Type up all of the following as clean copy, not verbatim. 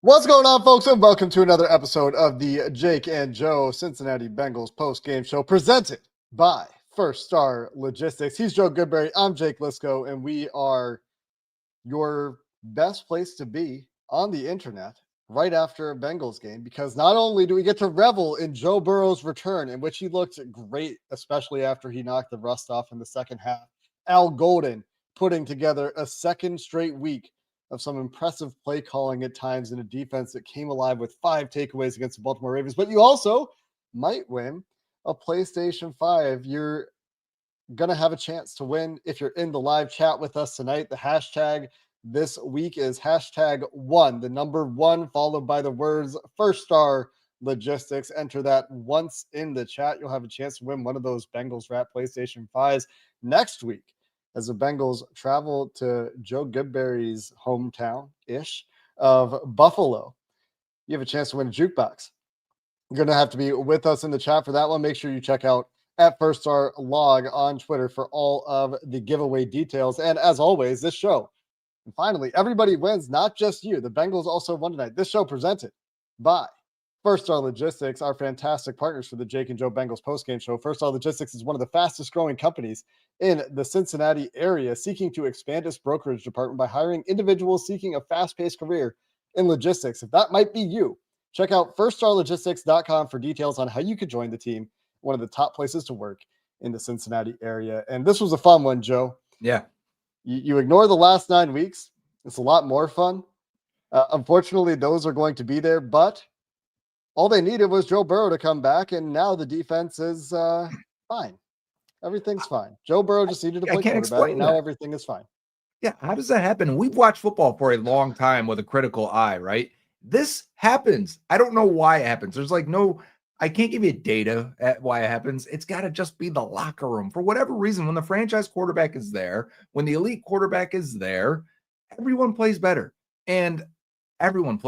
What's going on, folks, and welcome to another episode of the Jake and Joe Cincinnati Bengals post-game show presented by First Star Logistics. He's Joe Goodberry. I'm Jake Liscow, and we are your best place to be on the internet right after a Bengals game, because not only do we get to revel in Joe Burrow's return, in which he looked great, especially after he knocked the rust off in the second half, Al Golden putting together a second straight week of some impressive play calling at times in a defense that came alive with 5 takeaways against the Baltimore Ravens. But you also might win a PlayStation 5. You're going to have a chance to win if you're in the live chat with us tonight. The hashtag this week is #1, the number 1, followed by the words First Star Logistics. Enter that once in the chat. You'll have a chance to win one of those Bengals wrap PlayStation 5s next week, as the Bengals travel to Joe Goodberry's hometown-ish of Buffalo. You have a chance to win a jukebox. You're going to have to be with us in the chat for that one. Make sure you check out at First Star Log on Twitter for all of the giveaway details. And as always, this show, and finally, everybody wins, not just you. The Bengals also won tonight. This show presented by First Star Logistics, our fantastic partners for the Jake and Joe Bengals postgame show. First Star Logistics is one of the fastest growing companies in the Cincinnati area, seeking to expand its brokerage department by hiring individuals seeking a fast-paced career in logistics. If that might be you, check out firststarlogistics.com for details on how you could join the team, one of the top places to work in the Cincinnati area. And this was a fun one, Joe. Yeah. You ignore the last 9 weeks. It's a lot more fun. Unfortunately, those are going to be there, but all they needed was Joe Burrow to come back, and now the defense is fine. Everything's fine. Joe Burrow just needed to play quarterback, and now everything is fine. Yeah, how does that happen? We've watched football for a long time with a critical eye, right? This happens. I don't know why it happens. There's I can't give you data at why it happens. It's got to just be the locker room. For whatever reason, when the franchise quarterback is there, when the elite quarterback is there, everyone plays better. And everyone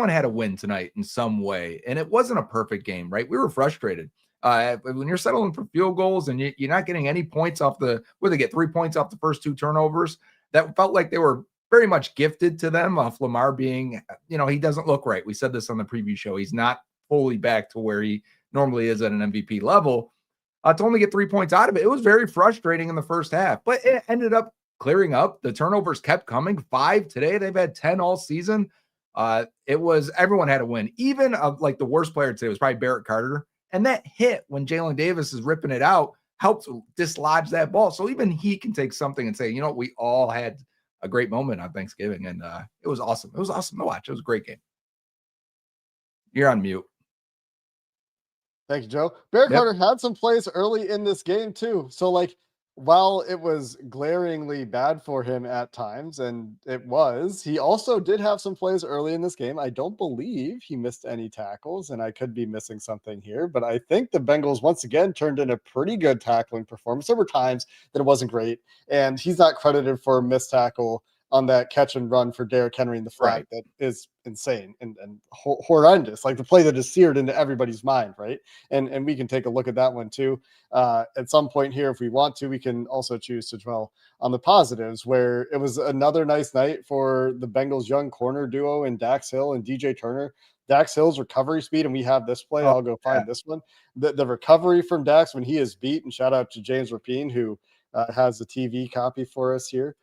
had a win tonight in some way. And it wasn't a perfect game, right? We were frustrated. When you're settling for field goals and you're not getting any points off where they get 3 points off the first 2 turnovers, that felt like they were very much gifted to them off Lamar being, he doesn't look right. We said this on the preview show. He's not fully back to where he normally is at an MVP level. To only get 3 points out of it, it was very frustrating in the first half, but it ended up clearing up. The turnovers kept coming. 5 today. They've had 10 all season. Everyone had a win. Even the worst player today was probably Barrett Carter. And that hit when Jalen Davis is ripping it out helps dislodge that ball. So even he can take something and say, we all had a great moment on Thanksgiving. And it was awesome. It was awesome to watch. It was a great game. You're on mute. Thank you, Joe. Barrett Carter had some plays early in this game too. So while it was glaringly bad for him at times, and it was, he also did have some plays early in this game. I don't believe he missed any tackles, and I could be missing something here, but I think the Bengals once again turned in a pretty good tackling performance. There were times that it wasn't great, and he's not credited for a missed tackle on that catch and run for Derrick Henry in the flag. Right. That is insane and horrendous, like the play that is seared into everybody's mind, right? And we can take a look at that one too. At some point here, if we want to, we can also choose to dwell on the positives, where it was another nice night for the Bengals young corner duo in Dax Hill and DJ Turner. Dax Hill's recovery speed, and we have this play. I'll go find this one. The recovery from Dax when he is beat, and shout out to James Rapine, who has the TV copy for us here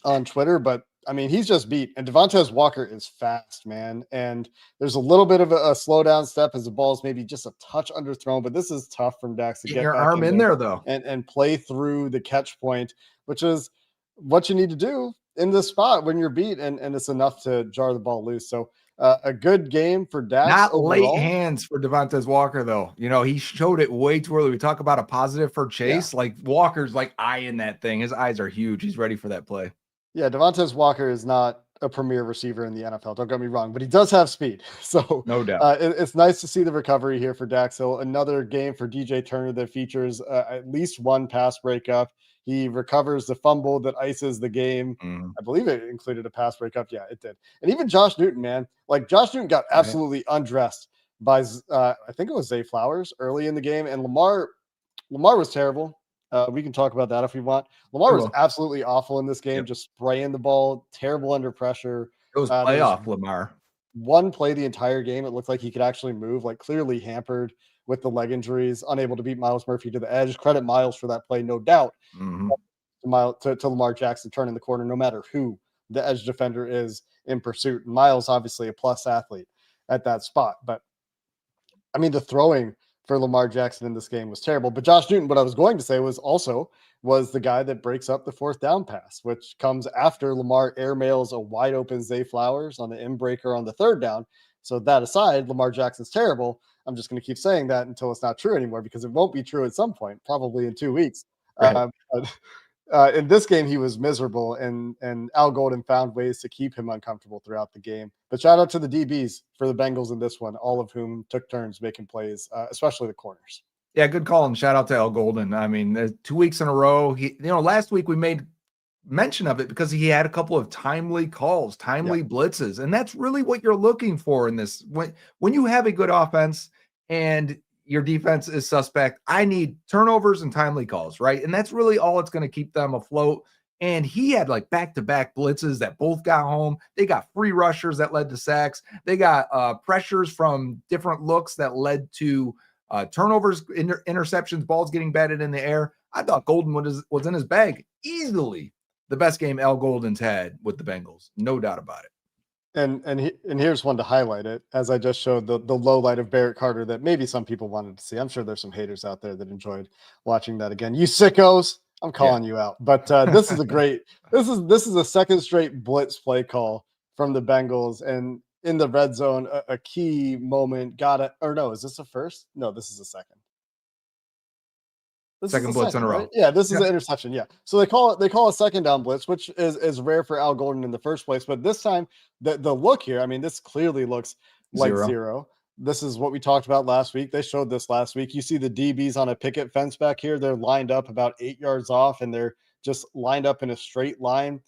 on Twitter, but I mean, he's just beat, and Devontae Walker is fast, man. And there's a little bit of a slowdown step as the ball is maybe just a touch underthrown, but this is tough from Dax to get your arm in there though, and play through the catch point, which is what you need to do in this spot when you're beat, and it's enough to jar the ball loose. So a good game for Dax. Not overall. Late hands for Devontae Walker, though. He showed it way too early. We talk about a positive for Chase. Yeah. Walker's eyeing that thing. His eyes are huge. He's ready for that play. Yeah, Devontae Walker is not a premier receiver in the NFL. Don't get me wrong, but he does have speed. So no doubt. It's nice to see the recovery here for Dax Hill. Another game for DJ Turner that features at least one pass breakup. He recovers the fumble that ices the game. I believe it included a pass breakup. Yeah, it did. And even Josh Newton, man, Josh Newton got absolutely undressed by, I think it was Zay Flowers early in the game. And Lamar was terrible. We can talk about that if we want. Lamar was absolutely awful in this game, just spraying the ball, terrible under pressure. It was There was playoff Lamar. one play the entire game. It looked like he could actually move, like clearly hampered with the leg injuries, unable to beat Miles Murphy to the edge. Credit Miles for that play, no doubt. Mhm. To Lamar Jackson turning the corner, no matter who the edge defender is in pursuit. And Miles, obviously, a plus athlete at that spot. But I mean, the throwing for Lamar Jackson in this game was terrible. But Josh Newton, what I was going to say was the guy that breaks up the fourth down pass, which comes after Lamar airmails a wide open Zay Flowers on the in-breaker on the third down. So that aside, Lamar Jackson's terrible. I'm just going to keep saying that until it's not true anymore, because it won't be true at some point, probably in 2 weeks. Right. In this game, he was miserable, and Al Golden found ways to keep him uncomfortable throughout the game. But shout out to the DBs for the Bengals in this one, all of whom took turns making plays, especially the corners. Yeah, good call, and shout out to Al Golden. I mean, 2 weeks in a row. Last week we made mention of it because he had a couple of timely calls, timely blitzes, and that's really what you're looking for in this. When you have a good offense and your defense is suspect, I need turnovers and timely calls, right? And that's really all it's going to keep them afloat. And he had like back-to-back blitzes that both got home. They got free rushers that led to sacks. They got pressures from different looks that led to turnovers, interceptions, balls getting batted in the air. I thought Golden was in his bag. Easily the best game Al Golden's had with the Bengals. No doubt about it. And here's one to highlight it, as I just showed the low light of Barrett Carter that maybe some people wanted to see. I'm sure there's some haters out there that enjoyed watching that again. You sickos, I'm calling you out. But this is a great this is a second straight blitz play call from the Bengals, and in the red zone, a key moment. Is this a first? No, this is a second. Second blitz in a row. Right? Yeah, this is an interception. Yeah. So they call a second down blitz, which is rare for Al Golden in the first place. But this time, the look here, I mean, this clearly looks like zero. This is what we talked about last week. They showed this last week. You see the DBs on a picket fence back here. They're lined up about 8 yards off, and they're just lined up in a straight line,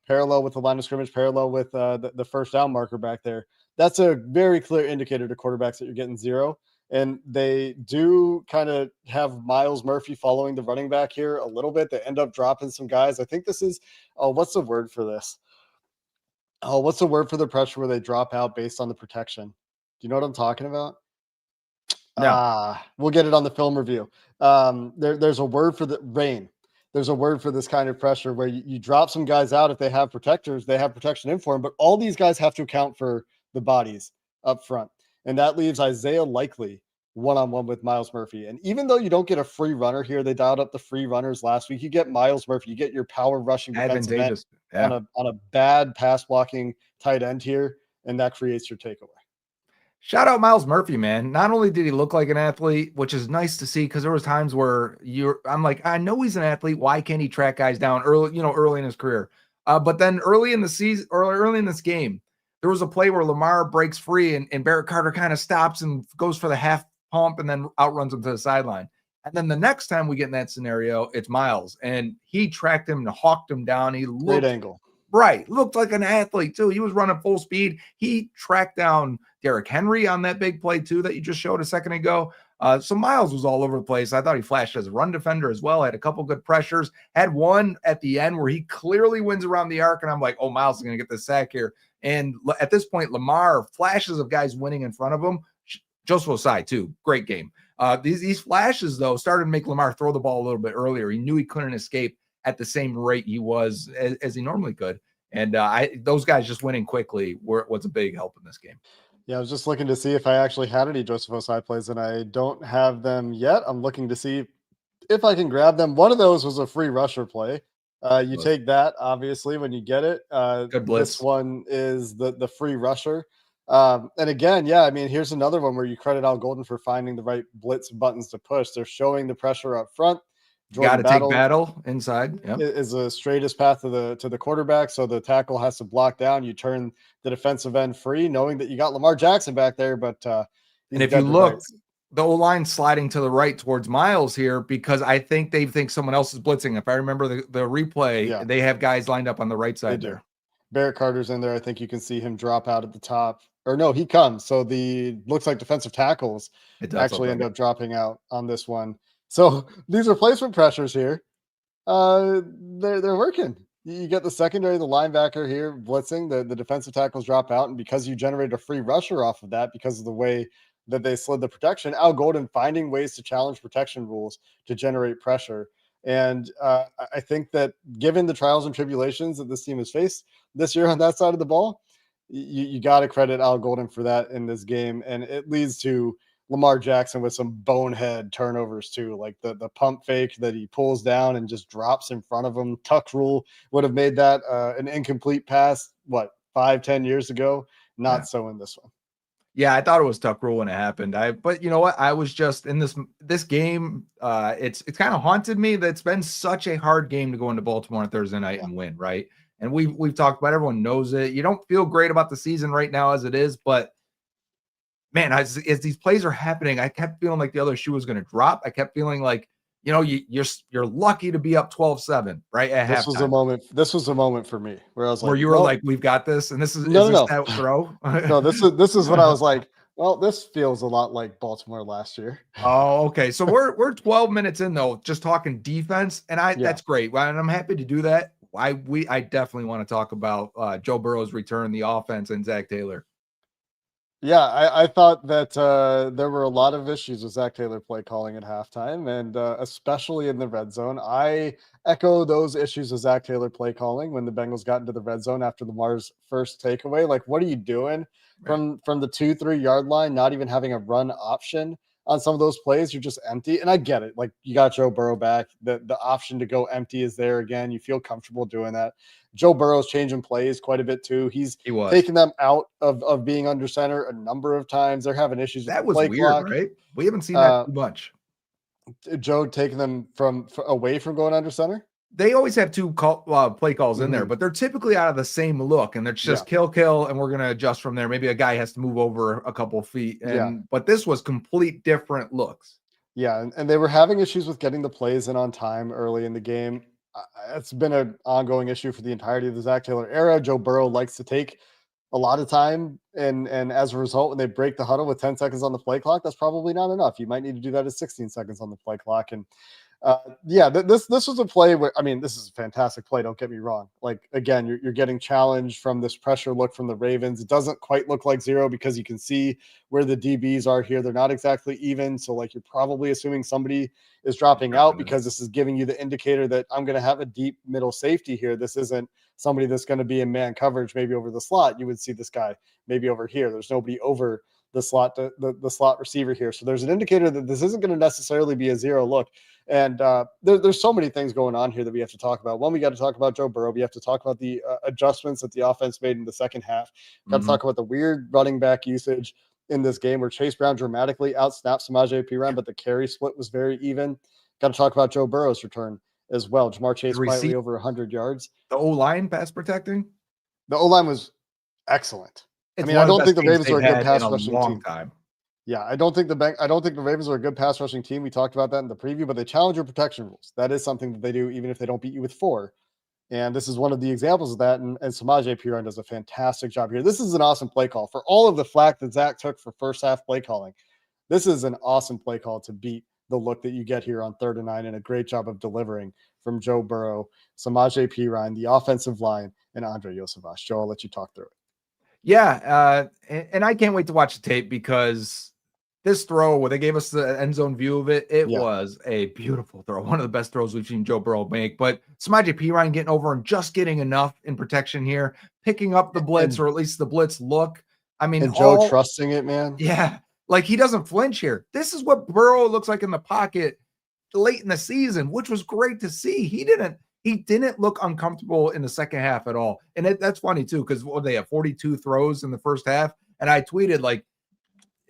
parallel with the line of scrimmage, parallel with the first down marker back there. That's a very clear indicator to quarterbacks that you're getting zero. And they do kind of have Miles Murphy following the running back here a little bit. They end up dropping some guys. I think this is, what's the word for this? What's the word for the pressure where they drop out based on the protection? Do you know what I'm talking about? No. We'll get it on the film review. There's a word for the rain. There's a word for this kind of pressure where you drop some guys out. If they have protectors, they have protection in for them, but all these guys have to account for the bodies up front. And that leaves Isaiah Likely one-on-one with Miles Murphy. And even though you don't get a free runner here, they dialed up the free runners last week. You get Miles Murphy, you get your power rushing defensive end on a bad pass blocking tight end here, and that creates your takeaway. Shout out Miles Murphy, man. Not only did he look like an athlete, which is nice to see, because there was times where I'm like, I know he's an athlete. Why can't he track guys down early in his career? But then early in the season, or early in this game, there was a play where Lamar breaks free and Barrett Carter kind of stops and goes for the half pump and then outruns him to the sideline. And then the next time we get in that scenario, it's Miles, and he tracked him and hawked him down. He looked great angle. Right. Looked like an athlete too. He was running full speed. He tracked down Derrick Henry on that big play too that you just showed a second ago. So Miles was all over the place. I thought he flashed as a run defender as well. Had a couple good pressures. Had one at the end where he clearly wins around the arc, and I'm like, oh, Miles is going to get this sack here. And at this point, Lamar, flashes of guys winning in front of him. Joseph Osai too. Great game. These flashes, though, started to make Lamar throw the ball a little bit earlier. He knew he couldn't escape at the same rate he was as he normally could. And those guys just winning quickly was a big help in this game. Yeah, I was just looking to see if I actually had any Joseph Osai plays, and I don't have them yet. I'm looking to see if I can grab them. One of those was a free rusher play. You take that, obviously, when you get it. Good blitz. This one is the free rusher. And again, yeah, I mean, here's another one where you credit Al Golden for finding the right blitz buttons to push. They're showing the pressure up front. Got to take battle inside. Yep. Is the straightest path to the quarterback, so the tackle has to block down. You turn the defensive end free, knowing that you got Lamar Jackson back there. But and if you look, the O-line sliding to the right towards Miles here, because I think they think someone else is blitzing. If I remember the replay, they have guys lined up on the right side there. Barrett Carter's in there. I think you can see him drop out at the top. Or no, he comes. So looks like defensive tackles actually end up dropping out on this one. So these replacement pressures here, they're working. You get the secondary, the linebacker here blitzing, the defensive tackles drop out, and because you generate a free rusher off of that, because of the way that they slid the protection, Al Golden finding ways to challenge protection rules to generate pressure. And I think that given the trials and tribulations that this team has faced this year on that side of the ball, you got to credit Al Golden for that in this game. And it leads to Lamar Jackson with some bonehead turnovers too, like the pump fake that he pulls down and just drops in front of him. Tuck rule would have made that an incomplete pass, what, 5-10 years ago? Yeah. Not so in this one. Yeah, I thought it was Tuck rule when it happened. But you know what? I was just in this game. It's kind of haunted me that it's been such a hard game to go into Baltimore on Thursday night Yeah. and win, right? And we've talked about, everyone knows it. You don't feel great about the season right now as it is, but man, as these plays are happening, I kept feeling like the other shoe was going to drop. I kept feeling like, you're lucky to be up 12-7, right? At This was a halftime. moment. This was a moment for me where I was Where like, you were well, like, we've got this. And is no, this no, that throw? no. This is what I was like. Well, this feels a lot like Baltimore last year. Oh, okay. So we're 12 minutes in though, just talking defense, and Yeah. that's great. And I'm happy to do that. I definitely want to talk about Joe Burrow's return, the offense, and Zach Taylor. Yeah, I thought that there were a lot of issues with Zach Taylor play calling at halftime, and especially in the red zone. I echo those issues with Zach Taylor play calling when the Bengals got into the red zone after Lamar's first takeaway. Like, what are you doing from the 2-3 yard line? Not even having a run option on some of those plays. You're just empty, and I get it. Like, you got Joe Burrow back. The option to go empty is there again. You feel comfortable doing that. Joe Burrow's changing plays quite a bit too. He was. taking them out of being under center a number of times. They're having issues with That the was play weird, clock. right? We haven't seen that too much. Joe taking them from away from going under center. They always have two play calls in there, but they're typically out of the same look, and it's just kill, and we're going to adjust from there. Maybe a guy has to move over a couple feet, but this was complete different looks. Yeah, and they were having issues with getting the plays in on time early in the game. It's been an ongoing issue for the entirety of the Zach Taylor era. Joe Burrow likes to take a lot of time, and as a result, when they break the huddle with 10 seconds on the play clock, that's probably not enough. You might need to do that at 16 seconds on the play clock. And this was a play where, I mean, this is a fantastic play. Don't get me wrong. Like, again, you're getting challenged from this pressure look from the Ravens. It doesn't quite look like zero because you can see where the DBs are here. They're not exactly even. So, like, you're probably assuming somebody is dropping out because this is giving you the indicator that I'm going to have a deep middle safety here. This isn't somebody that's going to be in man coverage, maybe over the slot. You would see this guy maybe over here. There's nobody over the slot, the slot receiver here. So there's an indicator that this isn't going to necessarily be a zero look. And there's so many things going on here that we have to talk about. One, we got to talk about Joe Burrow. We have to talk about the adjustments that the offense made in the second half. Got to talk about the weird running back usage in this game where Chase Brown dramatically outsnapped Samaje Perine, but the carry split was very even. Got to talk about Joe Burrow's return as well. Jamar Chase quietly over 100 yards. The O-line pass protecting? The O-line was excellent. I mean, I don't think the Ravens are a good pass rushing team. Yeah, I don't think the Ravens are a good pass rushing team. We talked about that in the preview, but they challenge your protection rules. That is something that they do, even if they don't beat you with 4. And this is one of the examples of that. And Samaje Perine does a fantastic job here. This is an awesome play call. For all of the flack that Zach took for first half play calling, this is an awesome play call to beat the look that you get here on 3rd and 9, and a great job of delivering from Joe Burrow, Samaje Perine, the offensive line, and Andre Iosivas. Joe, I'll let you talk through it. Yeah, and I can't wait to watch the tape because this throw where they gave us the end zone view of it, it was a beautiful throw. One of the best throws we've seen Joe Burrow make. But Samaje Perine getting over and just getting enough in protection here, picking up the blitz, or at least the blitz look. I mean, and Joe trusting it, man. Yeah, like he doesn't flinch here. This is what Burrow looks like in the pocket late in the season, which was great to see. He didn't look uncomfortable in the second half at all. And that's funny too, because they have 42 throws in the first half. And I tweeted like,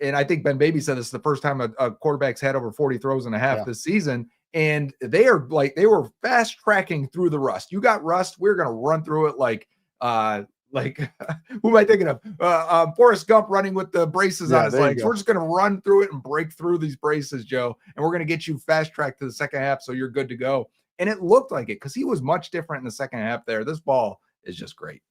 and I think Ben Baby said this is the first time a quarterback's had over 40 throws and a half this season. And they were fast tracking through the rust. You got rust, we're gonna run through it like who am I thinking of? Forrest Gump running with the braces on his legs. We're just gonna run through it and break through these braces, Joe. And we're gonna get you fast tracked to the second half so you're good to go. And it looked like it because he was much different in the second half there. This ball is just great.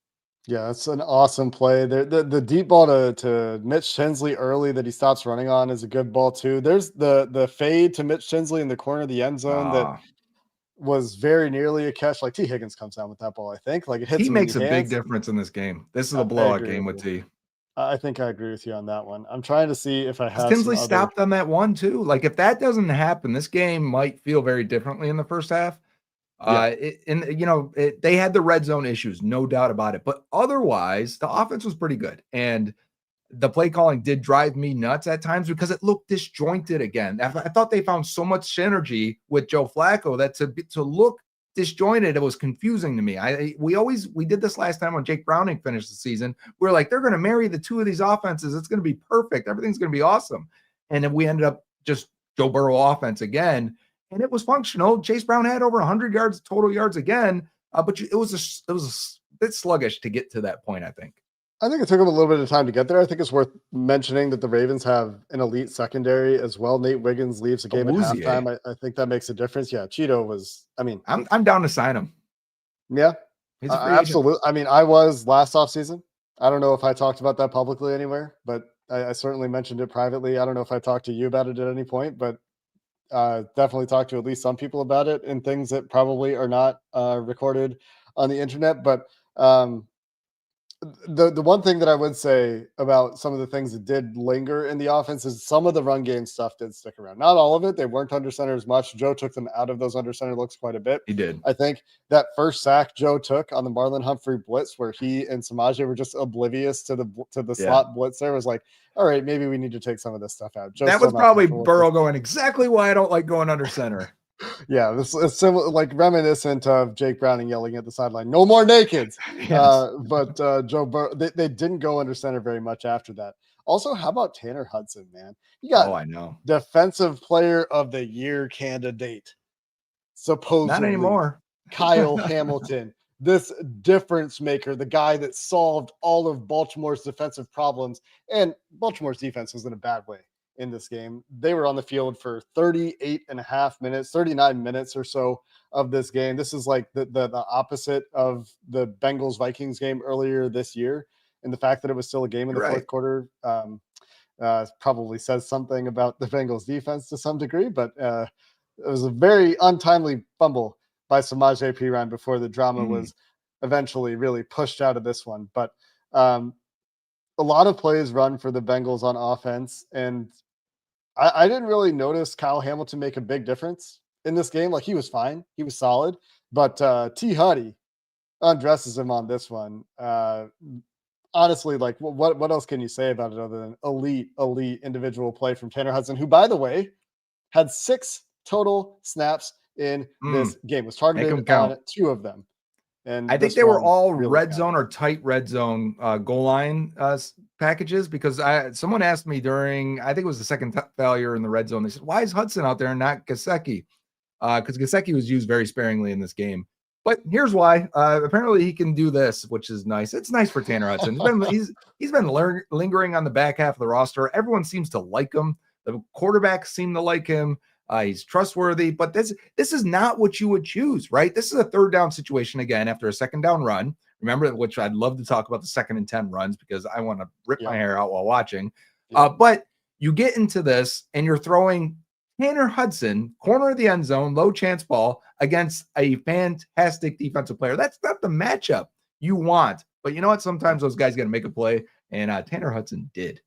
Yeah, it's an awesome play. The deep ball to Mitch Tinsley early that he stops running on is a good ball too. There's the fade to Mitch Tinsley in the corner of the end zone that was very nearly a catch. Like T. Higgins comes down with that ball, I think. Like it hits He him in makes the a big hands. difference in this game. This is I a blowout agree game with with you. T. I think I agree with you on that one. I'm trying to see if I Because have some Tinsley other. stopped on that one too. Like if that doesn't happen, this game might feel very differently in the first half. Yeah. They had the red zone issues, no doubt about it. But otherwise, the offense was pretty good. And the play calling did drive me nuts at times because it looked disjointed again. I thought they found so much synergy with Joe Flacco that to look disjointed, it was confusing to me. We did this last time when Jake Browning finished the season. We are like, they're going to marry the two of these offenses. It's going to be perfect. Everything's going to be awesome. And then we ended up just Joe Burrow offense again. And it was functional. Chase Brown had over 100 yards, total yards again. But it was a bit sluggish to get to that point, I think. I think it took them a little bit of time to get there. I think it's worth mentioning that the Ravens have an elite secondary as well. Nate Wiggins leaves the game at halftime. I think that makes a difference. Yeah, Cheeto was. I mean, I'm down to sign him. Yeah, he's a free agent. Absolutely. I mean, I was last offseason. I don't know if I talked about that publicly anywhere, but I certainly mentioned it privately. I don't know if I talked to you about it at any point, but definitely talked to at least some people about it and things that probably are not recorded on the internet. But the one thing that I would say about some of the things that did linger in the offense is some of the run game stuff did stick around. Not all of it. They weren't under center as much. Joe took them out of those under center looks quite a bit. He did. I think that first sack Joe took on the Marlon Humphrey blitz where he and Samaje were just oblivious to the slot blitz there was like, all right, maybe we need to take some of this stuff out. Joe's that was probably Burrow going exactly why I don't like going under center. Yeah, this is similar, like reminiscent of Jake Browning yelling at the sideline, "No more nakeds." Yes. But Joe Burrow, they didn't go under center very much after that. Also, how about Tanner Hudson, man? You got I know. Defensive Player of the Year candidate, supposedly. Not anymore. Kyle Hamilton, this difference maker, the guy that solved all of Baltimore's defensive problems, and Baltimore's defense was in a bad way in this game. They were on the field for 39 minutes or so of this game. This is like the opposite of the Bengals Vikings game earlier this year. And the fact that it was still a game in the fourth quarter probably says something about the Bengals defense to some degree, but it was a very untimely fumble by Samaje Perine before the drama was eventually really pushed out of this one. But a lot of plays run for the Bengals on offense, and I didn't really notice Kyle Hamilton make a big difference in this game. Like he was fine. He was solid. But T. Huddy undresses him on this one. Honestly, like what else can you say about it other than elite individual play from Tanner Hudson, who, by the way, had 6 total snaps in this game. Was targeted on 2 of them. And I think they were all really red zone or tight red zone goal line packages because someone asked me during, I think it was the second failure in the red zone. They said, why is Hudson out there and not Gesicki? Because Gesicki was used very sparingly in this game. But here's why. Apparently he can do this, which is nice. It's nice for Tanner Hudson. He's been lingering on the back half of the roster. Everyone seems to like him. The quarterbacks seem to like him. He's trustworthy, but this is not what you would choose, right? This is a third down situation again after a second down run. Remember, which I'd love to talk about the 2nd and 10 runs because I want to rip my hair out while watching. But you get into this and you're throwing Tanner Hudson, corner of the end zone, low chance ball against a fantastic defensive player. That's not the matchup you want. But you know what? Sometimes those guys got to make a play, and Tanner Hudson did.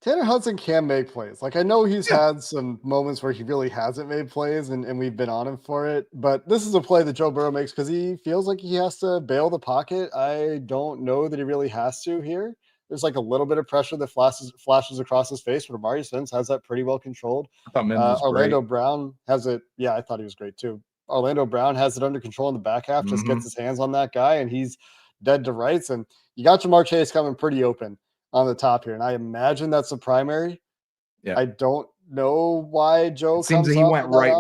Tanner Hudson can make plays. Like I know he's had some moments where he really hasn't made plays and we've been on him for it, but this is a play that Joe Burrow makes because he feels like he has to bail the pocket. I don't know that he really has to here. There's like a little bit of pressure that flashes across his face, but Amari Spence has that pretty well controlled. Orlando Brown has it. Yeah, I thought he was great too. Orlando Brown has it under control in the back half, just gets his hands on that guy, and he's dead to rights. And you got Jamar Chase coming pretty open on the top here, and I imagine that's the primary. Yeah, I don't know why Joe seems that he went right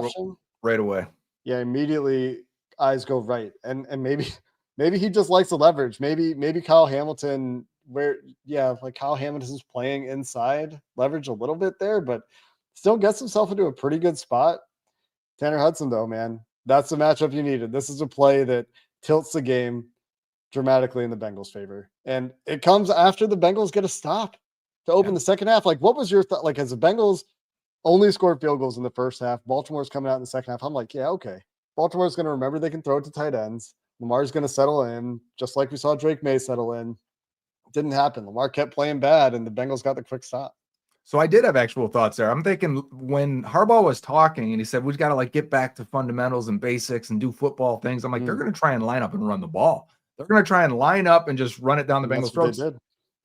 away. Yeah, immediately eyes go right, and maybe he just likes the leverage. Maybe Kyle Hamilton, Kyle Hamilton's playing inside leverage a little bit there, but still gets himself into a pretty good spot. Tanner Hudson, though, man, that's the matchup you needed. This is a play that tilts the game dramatically in the Bengals' favor. And it comes after the Bengals get a stop to open the second half. Like, what was your thought? Like, as the Bengals only scored field goals in the first half, Baltimore's coming out in the second half. I'm like, yeah, okay. Baltimore's going to remember they can throw it to tight ends. Lamar's going to settle in, just like we saw Drake May settle in. It didn't happen. Lamar kept playing bad, and the Bengals got the quick stop. So I did have actual thoughts there. I'm thinking when Harbaugh was talking and he said, we've got to like get back to fundamentals and basics and do football things. I'm like, they're going to try and line up and run the ball. They're going to try and line up and just run it down the Bengals' throats.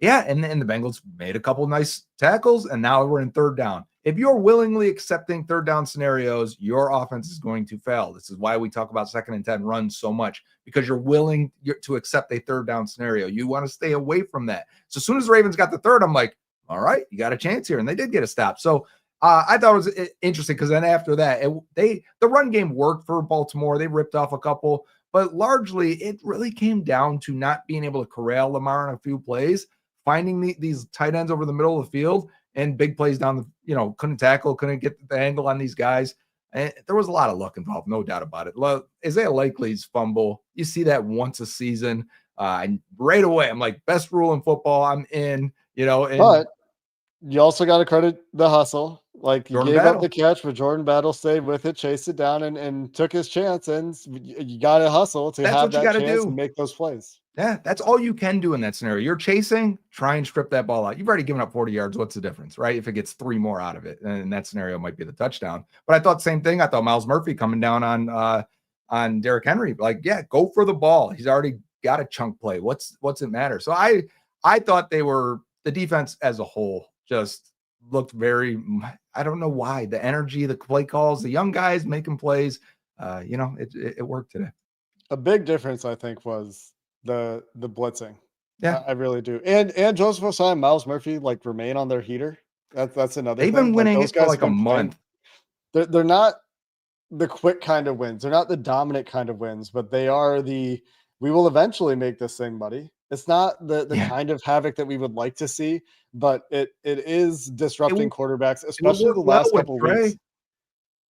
Yeah, and the Bengals made a couple of nice tackles, and now we're in third down. If you're willingly accepting third down scenarios, your offense is going to fail. This is why we talk about 2nd and 10 runs so much, because you're willing to accept a third down scenario. You want to stay away from that. So as soon as the Ravens got the third, I'm like, all right, you got a chance here. And they did get a stop. So I thought it was interesting because then after that, the run game worked for Baltimore. They ripped off a couple, but largely it really came down to not being able to corral Lamar in a few plays, finding these tight ends over the middle of the field and big plays down the, couldn't tackle, couldn't get the angle on these guys. And there was a lot of luck involved, no doubt about it. Isaiah Likely's fumble, you see that once a season. And right away, I'm like, best rule in football, I'm in, But you also got to credit the hustle. Like, you Jordan gave Battle up the catch, but Jordan Battle stayed with it, chased it down, and took his chance. And you got to hustle to have that chance and make those plays. Yeah, that's all you can do in that scenario. You're chasing, try and strip that ball out. You've already given up 40 yards. What's the difference, right? If it gets 3 more out of it, and in that scenario might be the touchdown. But I thought the same thing. I thought Miles Murphy coming down on Derrick Henry, like, yeah, go for the ball. He's already got a chunk play. What's it matter? So I thought the defense as a whole just looked very, I don't know why, the energy, the play calls, the young guys making plays, it worked today. A big difference, I think, was the blitzing. Yeah, I really do. And Joseph Ossai and Miles Murphy remain on their heater. That's another they've thing. been winning it for like a month. They're not the quick kind of wins. They're not the dominant kind of wins, but they are we will eventually make this thing muddy. It's not the kind of havoc that we would like to see, but it is disrupting quarterbacks, especially the last couple of weeks.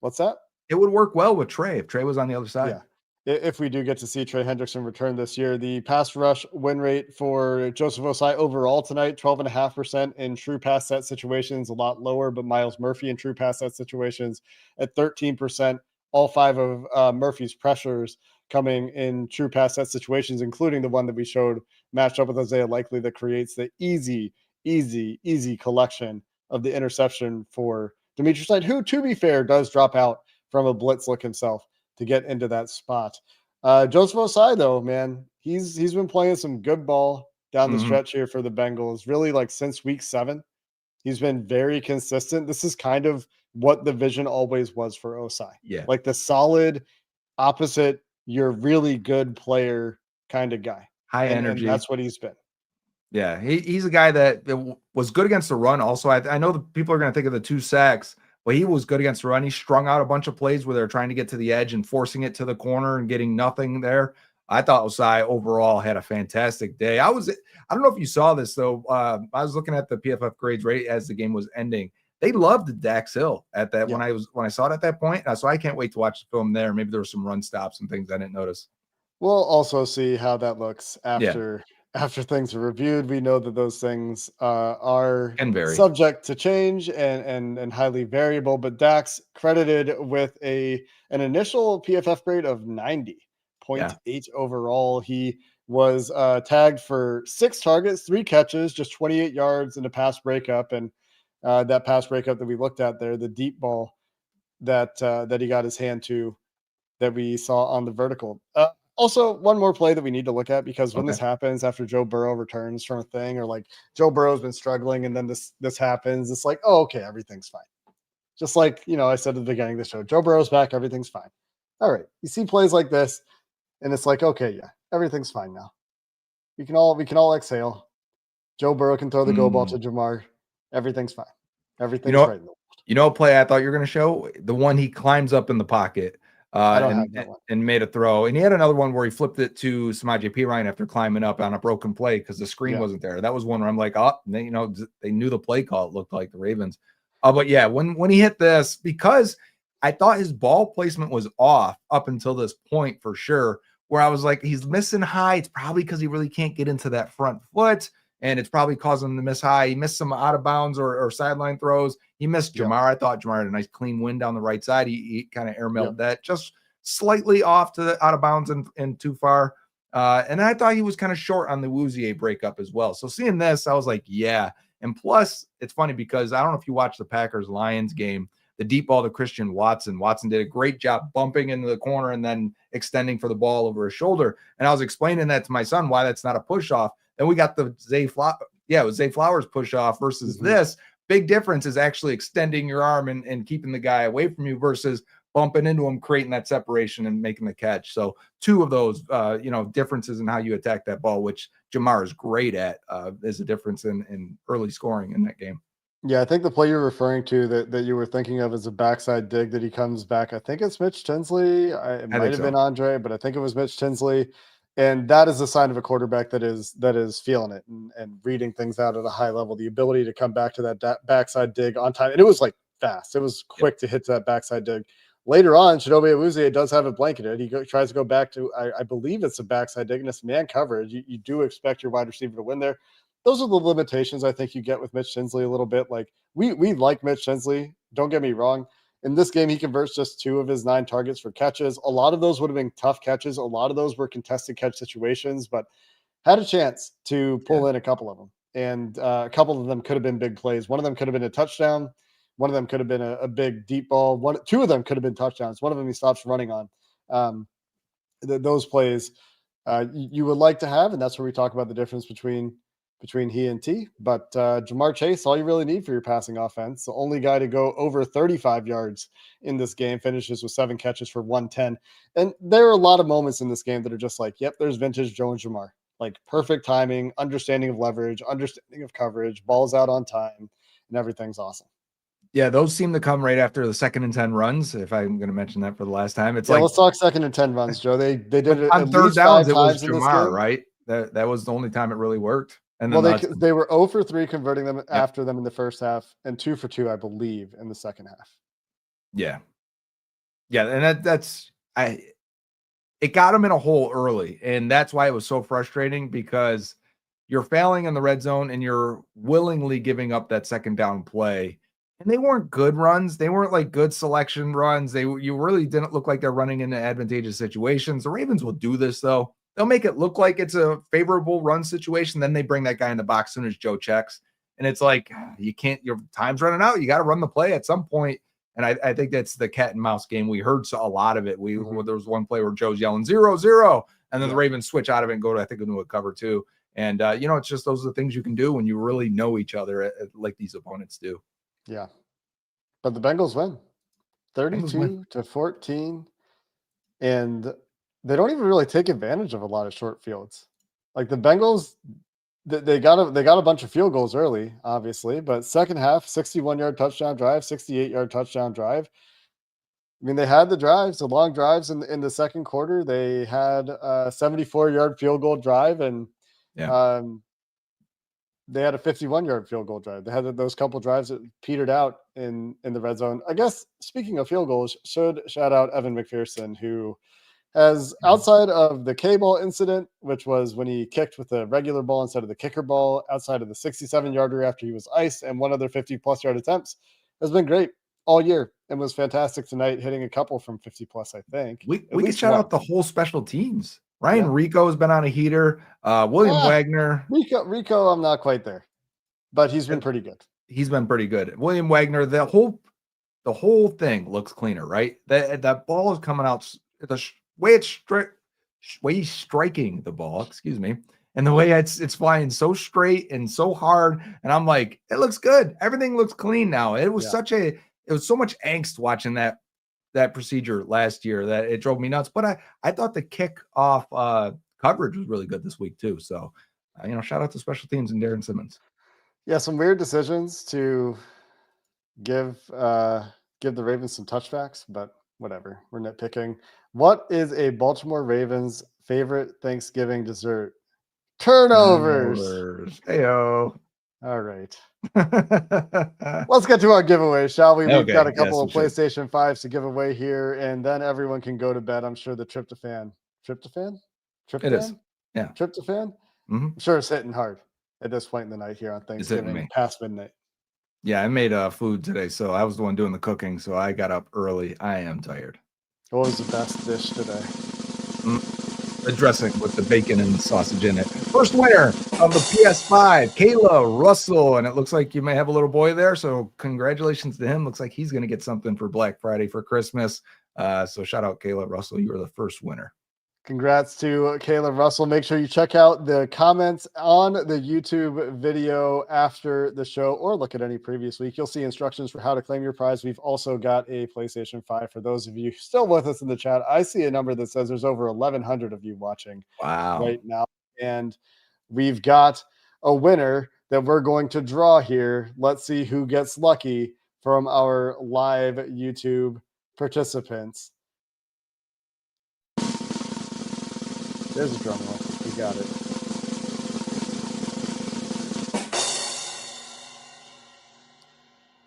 What's that? It would work well with Trey if Trey was on the other side. Yeah. If we do get to see Trey Hendrickson return this year. The pass rush win rate for Joseph Ossai overall tonight, 12.5% in true pass set situations, a lot lower, but Miles Murphy in true pass set situations at 13%. All 5 of Murphy's pressures coming in true pass set situations, including the one that we showed matched up with Isaiah Likely that creates the easy collection of the interception for Demetrius Knight, who, to be fair, does drop out from a blitz look himself to get into that spot. Joseph Ossai, though, man, he's been playing some good ball down the stretch here for the Bengals, really, like, since week 7. He's been very consistent. This is kind of what the vision always was for Ossai. Yeah. Like the solid opposite, you're really good player kind of guy. High energy. And that's what he's been. Yeah, he's a guy that was good against the run. Also, I know the people are going to think of the 2 sacks, but he was good against the run. He strung out a bunch of plays where they're trying to get to the edge and forcing it to the corner and getting nothing there. I thought Ossai overall had a fantastic day. I don't know if you saw this, though. I was looking at the PFF grades right as the game was ending. They loved Dax Hill at that when I saw it at that point. So I can't wait to watch the film there. Maybe there were some run stops and things I didn't notice. We'll also see how that looks after things are reviewed. We know that those things are subject to change and highly variable. But Dax credited with an initial PFF grade of 90.8 overall. He was tagged for 6 targets, 3 catches, just 28 yards in a pass breakup. And that pass breakup that we looked at there, the deep ball that he got his hand to that we saw on the vertical. Also, one more play that we need to look at, because when this happens after Joe Burrow returns from a thing, or like Joe Burrow's been struggling and then this happens, it's like, oh, okay, everything's fine. Just like, I said at the beginning of the show, Joe Burrow's back, everything's fine. All right. You see plays like this and it's like, okay, yeah, everything's fine now. We can all exhale. Joe Burrow can throw the go ball to Jamar. Everything's fine. Everything's right in the world. A play I thought you were going to show? The one he climbs up in the pocket. And made a throw. And he had another one where he flipped it to Samaje Perine after climbing up on a broken play because the screen wasn't there. That was one where I'm like, they knew the play call. It looked like the Ravens. But yeah, when he hit this, because I thought his ball placement was off up until this point for sure, where I was like, he's missing high. It's probably because he really can't get into that front foot, and it's probably causing him to miss high. He missed some out of bounds or sideline throws. He missed Jamar. I thought Jamar had a nice clean win down the right side. He kind of airmailed that. Just slightly off to the out of bounds and too far. And I thought he was kind of short on the Wouzier breakup as well. So seeing this, I was like, yeah. And plus, it's funny because I don't know if you watched the Packers-Lions game, the deep ball to Christian Watson. Watson did a great job bumping into the corner and then extending for the ball over his shoulder. And I was explaining that to my son, why that's not a push-off. Then we got the Zay Flowers push-off versus this. Big difference is actually extending your arm and keeping the guy away from you versus bumping into him, creating that separation and making the catch. So two of those, differences in how you attack that ball, which Jamar is great at, is a difference in early scoring in that game. Yeah, I think the play you're referring to that you were thinking of is a backside dig that he comes back. I think it's Mitch Tinsley. It might have been Andre, but I think it was Mitch Tinsley. And that is a sign of a quarterback that is feeling it and reading things out at a high level. The ability to come back to that backside dig on time. And it was like fast. It was quick to hit that backside dig. Later on, Chidobe Awuzie does have it blanketed. He tries to go back to, I believe it's a backside dig, and it's man coverage. You do expect your wide receiver to win there. Those are the limitations I think you get with Mitch Tinsley a little bit. Like we like Mitch Tinsley. Don't get me wrong. In this game, he converts just 2 of his 9 targets for catches. A lot of those would have been tough catches. A lot of those were contested catch situations, but had a chance to pull in a couple of them. And a couple of them could have been big plays. One of them could have been a touchdown. One of them could have been a big deep ball. 2 of them could have been touchdowns. One of them he stops running on. Those plays you would like to have, and that's where we talk about the difference between he and T. But Jamar Chase, all you really need for your passing offense. The only guy to go over 35 yards in this game, finishes with 7 catches for 110. And there are a lot of moments in this game that are just like, yep, there's vintage Joe and Jamar. Like perfect timing, understanding of leverage, understanding of coverage, balls out on time, and everything's awesome. Yeah, those seem to come right after the 2nd and 10 runs. If I'm going to mention that for the last time, it's let's talk 2nd and 10 runs, Joe. They did it on at third least downs. 5 It was times in this Jamar, game. right? That was the only time it really worked. And then they were 0 for 3 converting them after them in the first half, and 2 for 2, I believe, in the second half. Yeah, and it got them in a hole early, and that's why it was so frustrating because you're failing in the red zone and you're willingly giving up that 2nd down play. And they weren't good runs. They weren't like good selection runs. You really didn't look like they're running into advantageous situations. The Ravens will do this though. They'll make it look like it's a favorable run situation. Then they bring that guy in the box as soon as Joe checks. And it's like, you can't, your time's running out. You got to run the play at some point. And I think that's the cat and mouse game. We heard a lot of it. There was one play where Joe's yelling 0-0, and then the Ravens switch out of it and go to, I think, into a cover 2. And, it's just those are the things you can do when you really know each other like these opponents do. Yeah. But the Bengals win 32-14. And they don't even really take advantage of a lot of short fields. Like the Bengals, they got a bunch of field goals early, obviously, but second half, 61-yard touchdown drive, 68-yard touchdown drive. I mean, they had the drives, the long drives in the second quarter. They had a 74-yard field goal drive, and they had a 51-yard field goal drive. They had those couple drives that petered out in the red zone. I guess speaking of field goals, should shout out Evan McPherson, who has, outside of the K-ball incident, which was when he kicked with a regular ball instead of the kicker ball, outside of the 67-yarder after he was iced, and one other 50-plus yard attempts, has been great all year and was fantastic tonight, hitting a couple from 50-plus, I think. We can shout out the whole special teams. Ryan Rico has been on a heater. William Wagner. Rico, I'm not quite there, but he's been pretty good. He's been pretty good. William Wagner, the whole thing looks cleaner, right? That ball is coming out the way he's striking the ball, excuse me, and the way it's flying so straight and so hard. And I'm like, it looks good. Everything looks clean now. It was it was so much angst watching that procedure last year that it drove me nuts. But I thought the kickoff coverage was really good this week too. So, shout out to special teams and Darren Simmons. Yeah, some weird decisions to give the Ravens some touchbacks, but whatever. We're nitpicking. What is a Baltimore Ravens favorite Thanksgiving dessert? Turnovers. Heyo. All right. Let's get to our giveaway, shall we? We've got a couple of PlayStation 5s to give away here, and then everyone can go to bed. I'm sure the tryptophan? It is. Yeah. Tryptophan? Mm-hmm. I'm sure it's hitting hard at this point in the night here on Thanksgiving, past midnight. Yeah, I made food today, so I was the one doing the cooking, so I got up early. I am tired. What was the best dish today? The dressing with the bacon and sausage in it. First winner of the PS5, Kayla Russell. And it looks like you may have a little boy there. So congratulations to him. Looks like he's going to get something for Black Friday for Christmas. So shout out Kayla Russell. You were the first winner. Congrats to Kayla Russell. Make sure you check out the comments on the YouTube video after the show, or look at any previous week. You'll see instructions for how to claim your prize. We've also got a PlayStation 5 for those of you still with us in the chat. I see a number that says there's over 1,100 of you watching right now. And we've got a winner that we're going to draw here. Let's see who gets lucky from our live YouTube participants. There's a drum roll. We got it.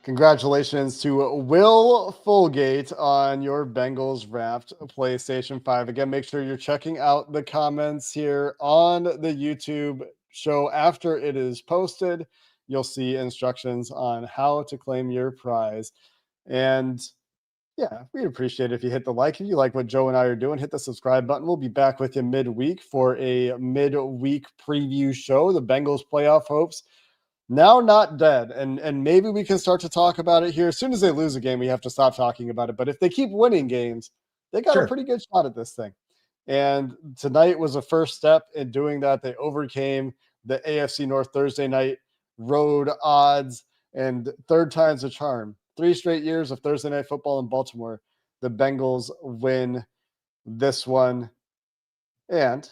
Congratulations to Will Fulgate on your Bengals wrapped PlayStation 5. Again, make sure you're checking out the comments here on the YouTube show after it is posted. You'll see instructions on how to claim your prize. And yeah, we'd appreciate it if you hit the like. If you like what Joe and I are doing, hit the subscribe button. We'll be back with you midweek for a midweek preview show. The Bengals playoff hopes now not dead. And maybe we can start to talk about it here. As soon as they lose a game, we have to stop talking about it. But if they keep winning games, they got a pretty good shot at this thing. And tonight was a first step in doing that. They overcame the AFC North Thursday night road odds, and third time's a charm. 3 straight years of Thursday night football in Baltimore. The Bengals win this one. And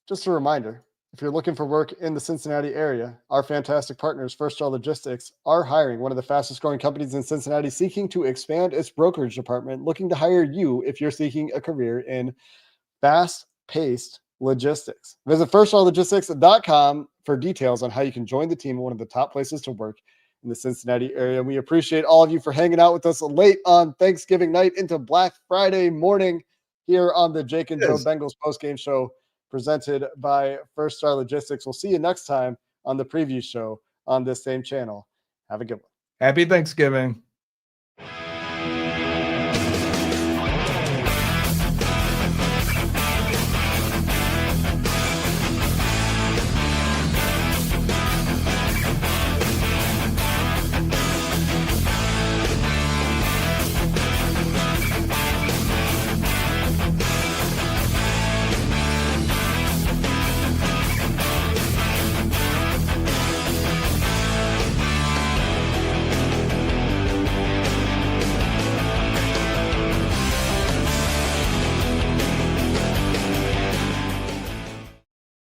just a reminder, if you're looking for work in the Cincinnati area, our fantastic partners, First Star Logistics, are hiring. One of the fastest growing companies in Cincinnati, seeking to expand its brokerage department, looking to hire you if you're seeking a career in fast-paced logistics. Visit firststarlogistics.com for details on how you can join the team in one of the top places to work in the Cincinnati area. We appreciate all of you for hanging out with us late on Thanksgiving night into Black Friday morning here on the Jake and Joe Bengals postgame show presented by First Star Logistics. We'll see you next time on the preview show on this same channel. Have a good one. Happy Thanksgiving.